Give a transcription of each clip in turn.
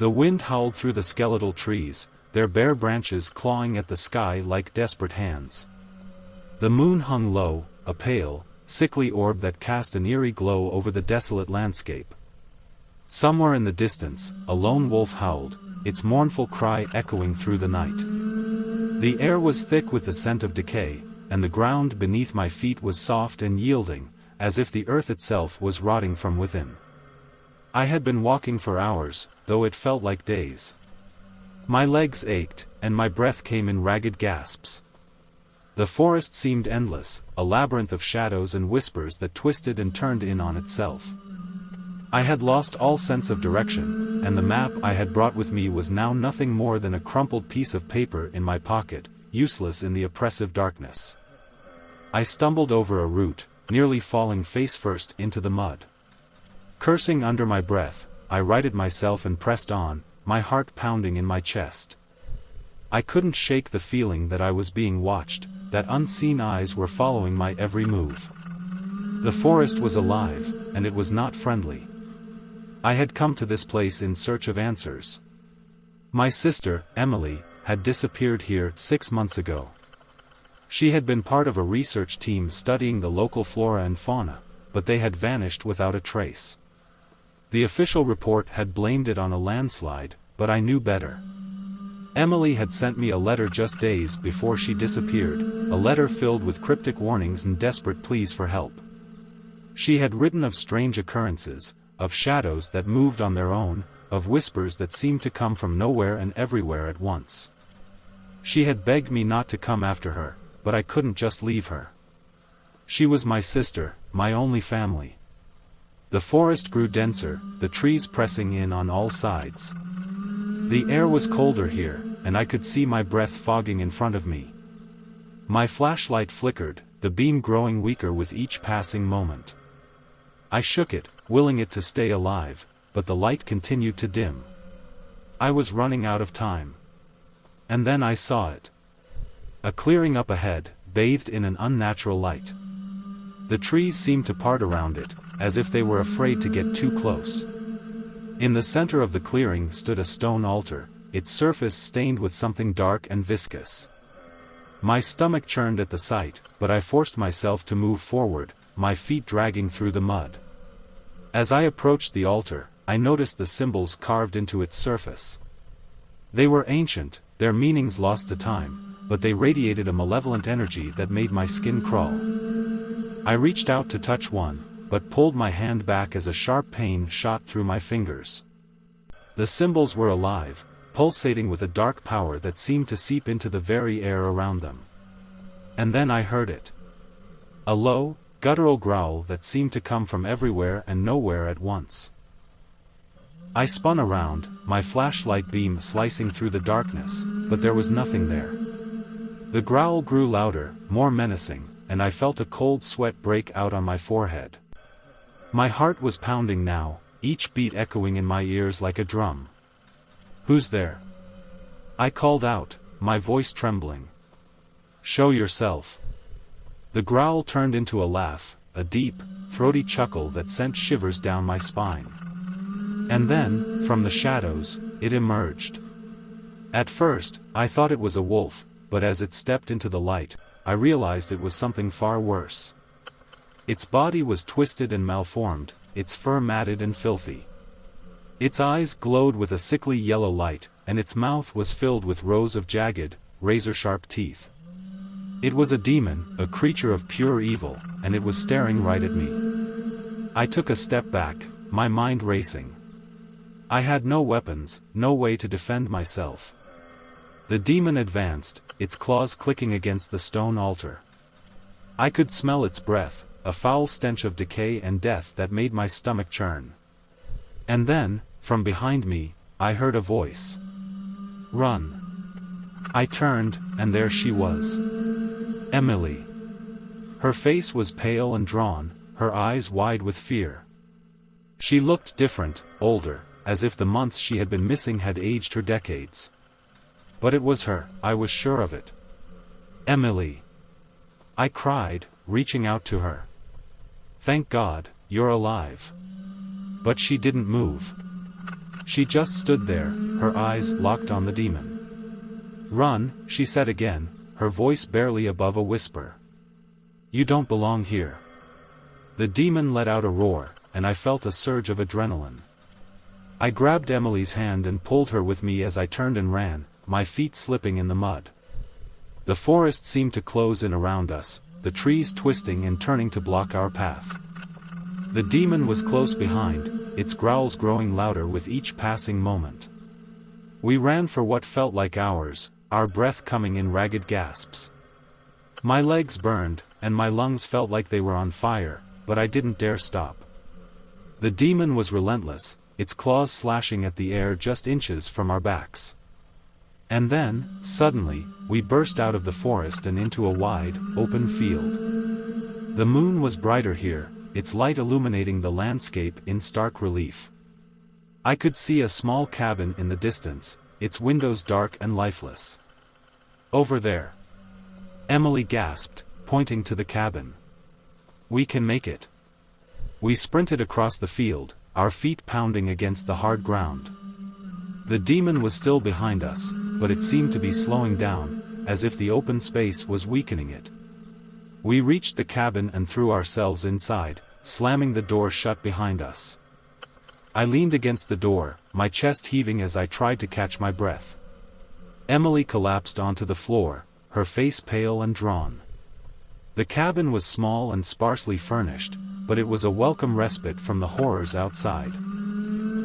The wind howled through the skeletal trees, their bare branches clawing at the sky like desperate hands. The moon hung low, a pale, sickly orb that cast an eerie glow over the desolate landscape. Somewhere in the distance, a lone wolf howled, its mournful cry echoing through the night. The air was thick with the scent of decay, and the ground beneath my feet was soft and yielding, as if the earth itself was rotting from within. I had been walking for hours, though it felt like days. My legs ached, and my breath came in ragged gasps. The forest seemed endless, a labyrinth of shadows and whispers that twisted and turned in on itself. I had lost all sense of direction, and the map I had brought with me was now nothing more than a crumpled piece of paper in my pocket, useless in the oppressive darkness. I stumbled over a root, nearly falling face first into the mud. Cursing under my breath, I righted myself and pressed on, my heart pounding in my chest. I couldn't shake the feeling that I was being watched, that unseen eyes were following my every move. The forest was alive, and it was not friendly. I had come to this place in search of answers. My sister, Emily, had disappeared here 6 months ago. She had been part of a research team studying the local flora and fauna, but they had vanished without a trace. The official report had blamed it on a landslide, but I knew better. Emily had sent me a letter just days before she disappeared, a letter filled with cryptic warnings and desperate pleas for help. She had written of strange occurrences, of shadows that moved on their own, of whispers that seemed to come from nowhere and everywhere at once. She had begged me not to come after her, but I couldn't just leave her. She was my sister, my only family. The forest grew denser, the trees pressing in on all sides. The air was colder here, and I could see my breath fogging in front of me. My flashlight flickered, the beam growing weaker with each passing moment. I shook it, willing it to stay alive, but the light continued to dim. I was running out of time. And then I saw it. A clearing up ahead, bathed in an unnatural light. The trees seemed to part around it, as if they were afraid to get too close. In the center of the clearing stood a stone altar, its surface stained with something dark and viscous. My stomach churned at the sight, but I forced myself to move forward, my feet dragging through the mud. As I approached the altar, I noticed the symbols carved into its surface. They were ancient, their meanings lost to time, but they radiated a malevolent energy that made my skin crawl. I reached out to touch one, but pulled my hand back as a sharp pain shot through my fingers. The symbols were alive, pulsating with a dark power that seemed to seep into the very air around them. And then I heard it. A low, guttural growl that seemed to come from everywhere and nowhere at once. I spun around, my flashlight beam slicing through the darkness, but there was nothing there. The growl grew louder, more menacing, and I felt a cold sweat break out on my forehead. My heart was pounding now, each beat echoing in my ears like a drum. "Who's there?" I called out, my voice trembling. "Show yourself." The growl turned into a laugh, a deep, throaty chuckle that sent shivers down my spine. And then, from the shadows, it emerged. At first, I thought it was a wolf, but as it stepped into the light, I realized it was something far worse. Its body was twisted and malformed, its fur matted and filthy. Its eyes glowed with a sickly yellow light, and its mouth was filled with rows of jagged, razor-sharp teeth. It was a demon, a creature of pure evil, and it was staring right at me. I took a step back, my mind racing. I had no weapons, no way to defend myself. The demon advanced, its claws clicking against the stone altar. I could smell its breath, a foul stench of decay and death that made my stomach churn. And then, from behind me, I heard a voice. "Run." I turned, and there she was. Emily. Her face was pale and drawn, her eyes wide with fear. She looked different, older, as if the months she had been missing had aged her decades. But it was her, I was sure of it. "Emily!" I cried, reaching out to her. "Thank God, you're alive." But she didn't move. She just stood there, her eyes locked on the demon. "Run," she said again, her voice barely above a whisper. "You don't belong here." The demon let out a roar, and I felt a surge of adrenaline. I grabbed Emily's hand and pulled her with me as I turned and ran, my feet slipping in the mud. The forest seemed to close in around us, the trees twisting and turning to block our path. The demon was close behind, its growls growing louder with each passing moment. We ran for what felt like hours, our breath coming in ragged gasps. My legs burned, and my lungs felt like they were on fire, but I didn't dare stop. The demon was relentless, its claws slashing at the air just inches from our backs. And then, suddenly, we burst out of the forest and into a wide, open field. The moon was brighter here, its light illuminating the landscape in stark relief. I could see a small cabin in the distance, its windows dark and lifeless. "Over there," Emily gasped, pointing to the cabin. "We can make it." We sprinted across the field, our feet pounding against the hard ground. The demon was still behind us, but it seemed to be slowing down, as if the open space was weakening it. We reached the cabin and threw ourselves inside, slamming the door shut behind us. I leaned against the door, my chest heaving as I tried to catch my breath. Emily collapsed onto the floor, her face pale and drawn. The cabin was small and sparsely furnished, but it was a welcome respite from the horrors outside.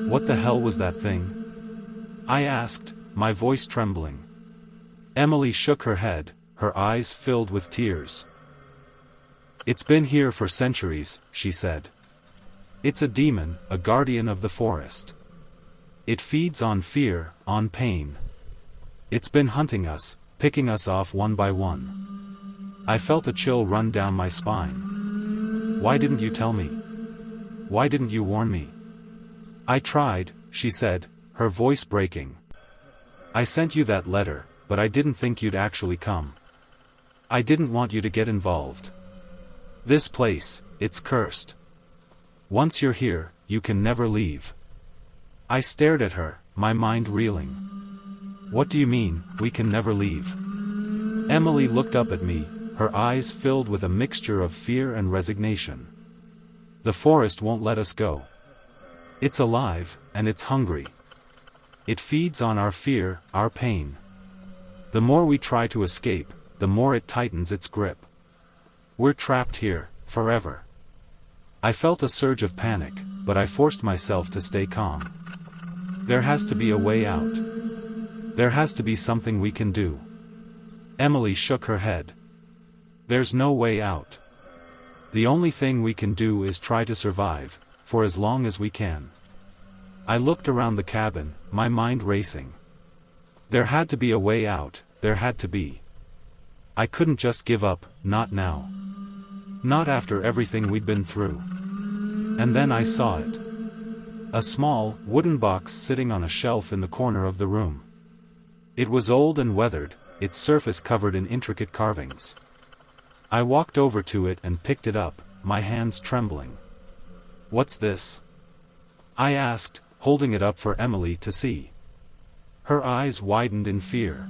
"What the hell was that thing?" I asked, my voice trembling. Emily shook her head, her eyes filled with tears. "It's been here for centuries," she said. "It's a demon, a guardian of the forest. It feeds on fear, on pain. It's been hunting us, picking us off one by one." I felt a chill run down my spine. "Why didn't you tell me? Why didn't you warn me?" "I tried," she said, her voice breaking. "I sent you that letter, but I didn't think you'd actually come. I didn't want you to get involved. This place, it's cursed. Once you're here, you can never leave." I stared at her, my mind reeling. "What do you mean, we can never leave?" Emily looked up at me, her eyes filled with a mixture of fear and resignation. "The forest won't let us go. It's alive, and it's hungry. It feeds on our fear, our pain. The more we try to escape, the more it tightens its grip. We're trapped here, forever." I felt a surge of panic, but I forced myself to stay calm. "There has to be a way out. There has to be something we can do." Emily shook her head. "There's no way out. The only thing we can do is try to survive, for as long as we can." I looked around the cabin, my mind racing. There had to be a way out, there had to be. I couldn't just give up, not now. Not after everything we'd been through. And then I saw it. A small, wooden box sitting on a shelf in the corner of the room. It was old and weathered, its surface covered in intricate carvings. I walked over to it and picked it up, my hands trembling. "What's this?" I asked, holding it up for Emily to see. Her eyes widened in fear.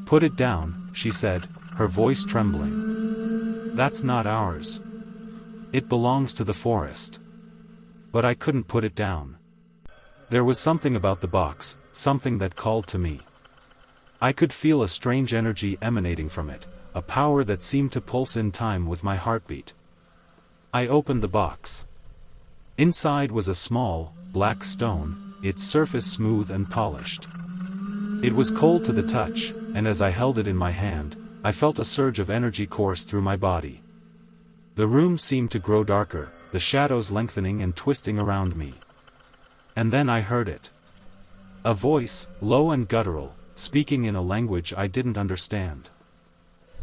"Put it down," she said, her voice trembling. "That's not ours. It belongs to the forest." But I couldn't put it down. There was something about the box, something that called to me. I could feel a strange energy emanating from it, a power that seemed to pulse in time with my heartbeat. I opened the box. Inside was a small, black stone, its surface smooth and polished. It was cold to the touch, and as I held it in my hand, I felt a surge of energy course through my body. The room seemed to grow darker, the shadows lengthening and twisting around me. And then I heard it. A voice, low and guttural, speaking in a language I didn't understand.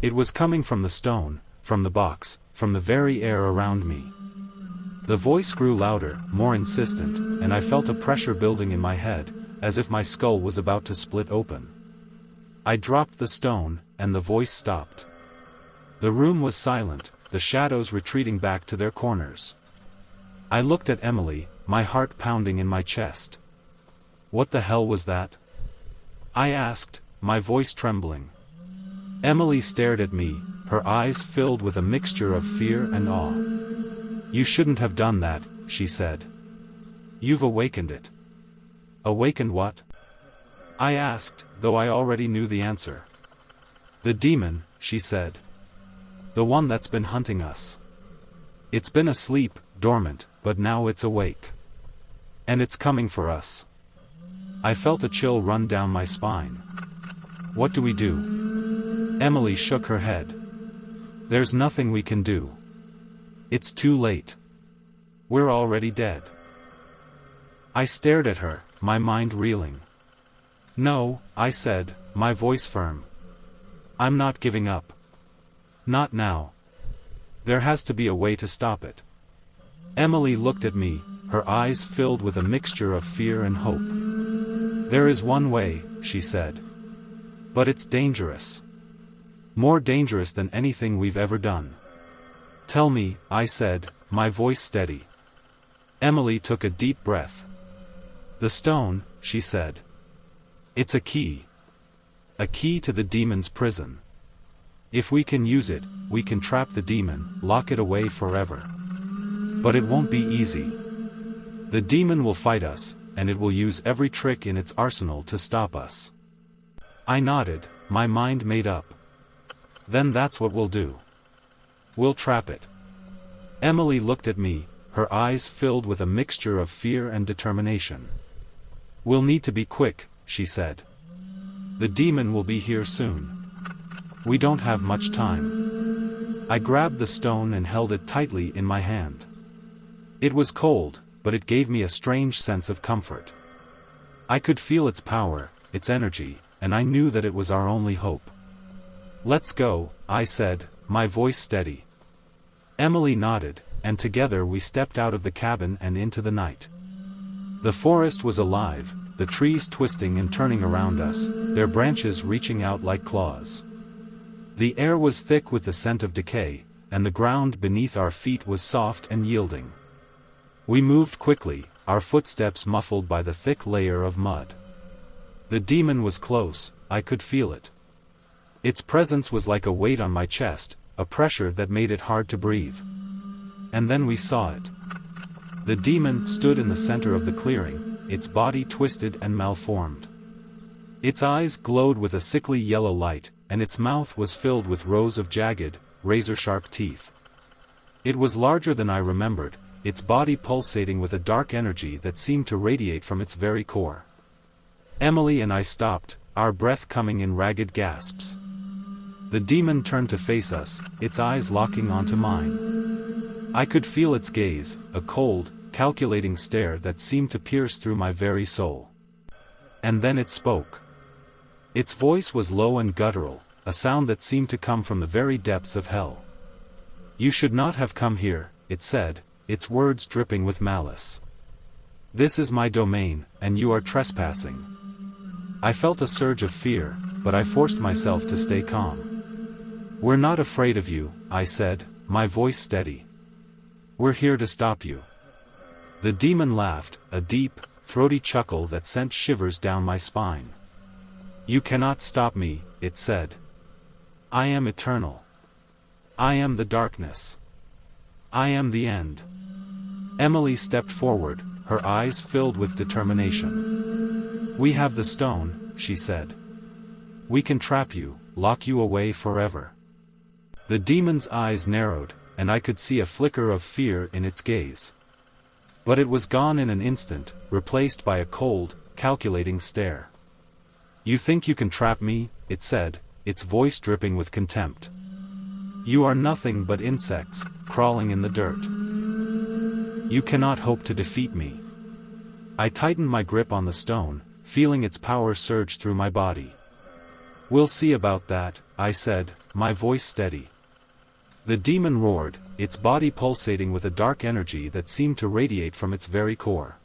It was coming from the stone, from the box, from the very air around me. The voice grew louder, more insistent, and I felt a pressure building in my head, as if my skull was about to split open. I dropped the stone, and the voice stopped. The room was silent, the shadows retreating back to their corners. I looked at Emily, my heart pounding in my chest. What the hell was that? I asked, my voice trembling. Emily stared at me, her eyes filled with a mixture of fear and awe. You shouldn't have done that, she said. You've awakened it. Awakened what? I asked, though I already knew the answer. The demon, she said. The one that's been hunting us. It's been asleep, dormant, but now it's awake. And it's coming for us. I felt a chill run down my spine. What do we do? Emily shook her head. There's nothing we can do. It's too late. We're already dead. I stared at her, my mind reeling. No, I said, my voice firm. I'm not giving up. Not now. There has to be a way to stop it. Emily looked at me, her eyes filled with a mixture of fear and hope. There is one way, she said. But it's dangerous. More dangerous than anything we've ever done. Tell me, I said, my voice steady. Emily took a deep breath. The stone, she said. It's a key. A key to the demon's prison. If we can use it, we can trap the demon, lock it away forever. But it won't be easy. The demon will fight us, and it will use every trick in its arsenal to stop us. I nodded, my mind made up. Then that's what we'll do. We'll trap it. Emily looked at me, her eyes filled with a mixture of fear and determination. We'll need to be quick, she said. The demon will be here soon. We don't have much time. I grabbed the stone and held it tightly in my hand. It was cold, but it gave me a strange sense of comfort. I could feel its power, its energy, and I knew that it was our only hope. Let's go, I said, my voice steady. Emily nodded, and together we stepped out of the cabin and into the night. The forest was alive, the trees twisting and turning around us, their branches reaching out like claws. The air was thick with the scent of decay, and the ground beneath our feet was soft and yielding. We moved quickly, our footsteps muffled by the thick layer of mud. The demon was close, I could feel it. Its presence was like a weight on my chest, a pressure that made it hard to breathe. And then we saw it. The demon stood in the center of the clearing, its body twisted and malformed. Its eyes glowed with a sickly yellow light, and its mouth was filled with rows of jagged, razor-sharp teeth. It was larger than I remembered, its body pulsating with a dark energy that seemed to radiate from its very core. Emily and I stopped, our breath coming in ragged gasps. The demon turned to face us, its eyes locking onto mine. I could feel its gaze, a cold, calculating stare that seemed to pierce through my very soul. And then it spoke. Its voice was low and guttural, a sound that seemed to come from the very depths of hell. You should not have come here, it said, its words dripping with malice. This is my domain, and you are trespassing. I felt a surge of fear, but I forced myself to stay calm. We're not afraid of you, I said, my voice steady. We're here to stop you. The demon laughed, a deep, throaty chuckle that sent shivers down my spine. You cannot stop me, it said. I am eternal. I am the darkness. I am the end. Emily stepped forward, her eyes filled with determination. We have the stone, she said. We can trap you, lock you away forever. The demon's eyes narrowed, and I could see a flicker of fear in its gaze. But it was gone in an instant, replaced by a cold, calculating stare. You think you can trap me, it said, its voice dripping with contempt. You are nothing but insects, crawling in the dirt. You cannot hope to defeat me. I tightened my grip on the stone, feeling its power surge through my body. We'll see about that, I said, my voice steady. The demon roared, its body pulsating with a dark energy that seemed to radiate from its very core.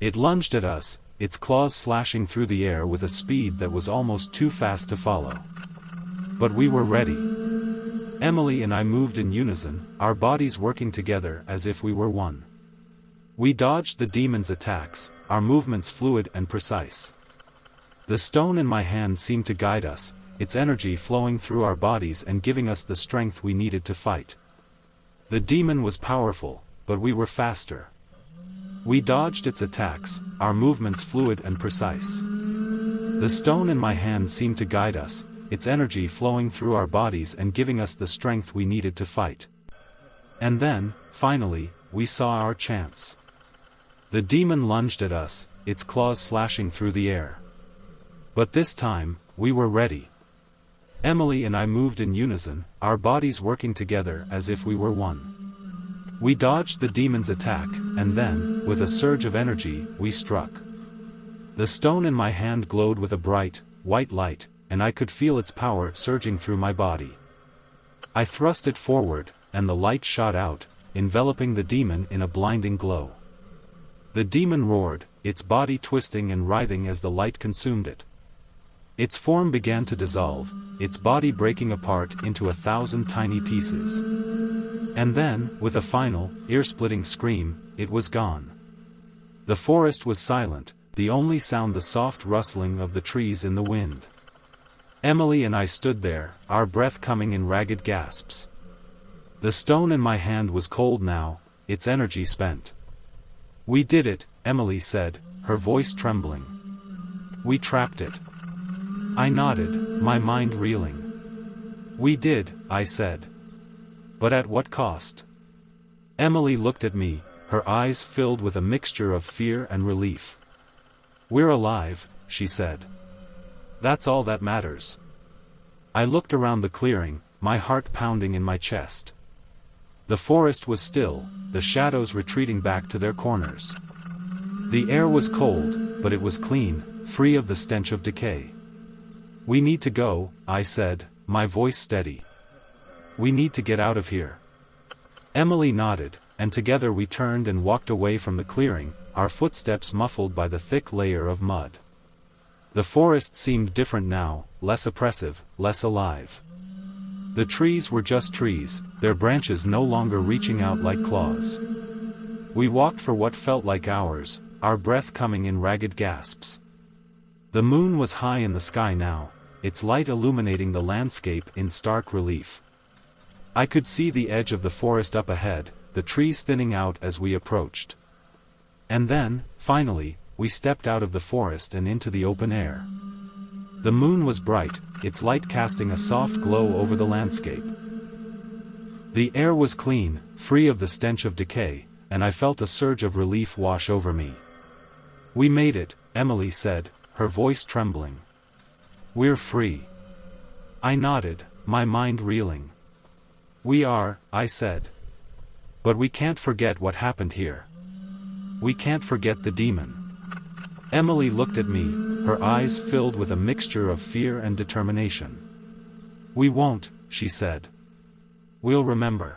It lunged at us, its claws slashing through the air with a speed that was almost too fast to follow. But we were ready. Emily and I moved in unison, our bodies working together as if we were one. We dodged the demon's attacks, our movements fluid and precise. The stone in my hand seemed to guide us, its energy flowing through our bodies and giving us the strength we needed to fight. The demon was powerful, but we were faster. We dodged its attacks, our movements fluid and precise. The stone in my hand seemed to guide us, its energy flowing through our bodies and giving us the strength we needed to fight. And then, finally, we saw our chance. The demon lunged at us, its claws slashing through the air. But this time, we were ready. Emily and I moved in unison, our bodies working together as if we were one. We dodged the demon's attack, and then, with a surge of energy, we struck. The stone in my hand glowed with a bright, white light, and I could feel its power surging through my body. I thrust it forward, and the light shot out, enveloping the demon in a blinding glow. The demon roared, its body twisting and writhing as the light consumed it. Its form began to dissolve, its body breaking apart into 1,000 tiny pieces. And then, with a final, ear-splitting scream, it was gone. The forest was silent, the only sound the soft rustling of the trees in the wind. Emily and I stood there, our breath coming in ragged gasps. The stone in my hand was cold now, its energy spent. "We did it," Emily said, her voice trembling. "We trapped it." I nodded, my mind reeling. "We did," I said. "But at what cost?" Emily looked at me, her eyes filled with a mixture of fear and relief. "We're alive," she said. "That's all that matters." I looked around the clearing, my heart pounding in my chest. The forest was still, the shadows retreating back to their corners. The air was cold, but it was clean, free of the stench of decay. "We need to go," I said, my voice steady. "We need to get out of here." Emily nodded, and together we turned and walked away from the clearing, our footsteps muffled by the thick layer of mud. The forest seemed different now, less oppressive, less alive. The trees were just trees, their branches no longer reaching out like claws. We walked for what felt like hours, our breath coming in ragged gasps. The moon was high in the sky now, its light illuminating the landscape in stark relief. I could see the edge of the forest up ahead, the trees thinning out as we approached. And then, finally, we stepped out of the forest and into the open air. The moon was bright, its light casting a soft glow over the landscape. The air was clean, free of the stench of decay, and I felt a surge of relief wash over me. "We made it," Emily said, her voice trembling. "We're free." I nodded, my mind reeling. "We are," I said. "But we can't forget what happened here. We can't forget the demon." Emily looked at me, her eyes filled with a mixture of fear and determination. "We won't," she said. "We'll remember.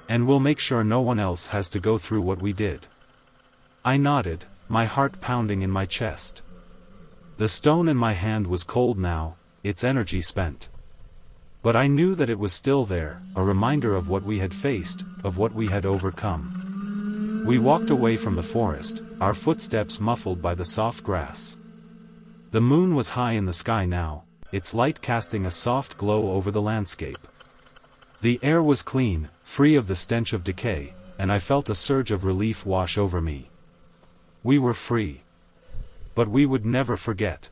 And we'll make sure no one else has to go through what we did." I nodded, my heart pounding in my chest. The stone in my hand was cold now, its energy spent. But I knew that it was still there, a reminder of what we had faced, of what we had overcome. We walked away from the forest, our footsteps muffled by the soft grass. The moon was high in the sky now, its light casting a soft glow over the landscape. The air was clean, free of the stench of decay, and I felt a surge of relief wash over me. We were free. But we would never forget.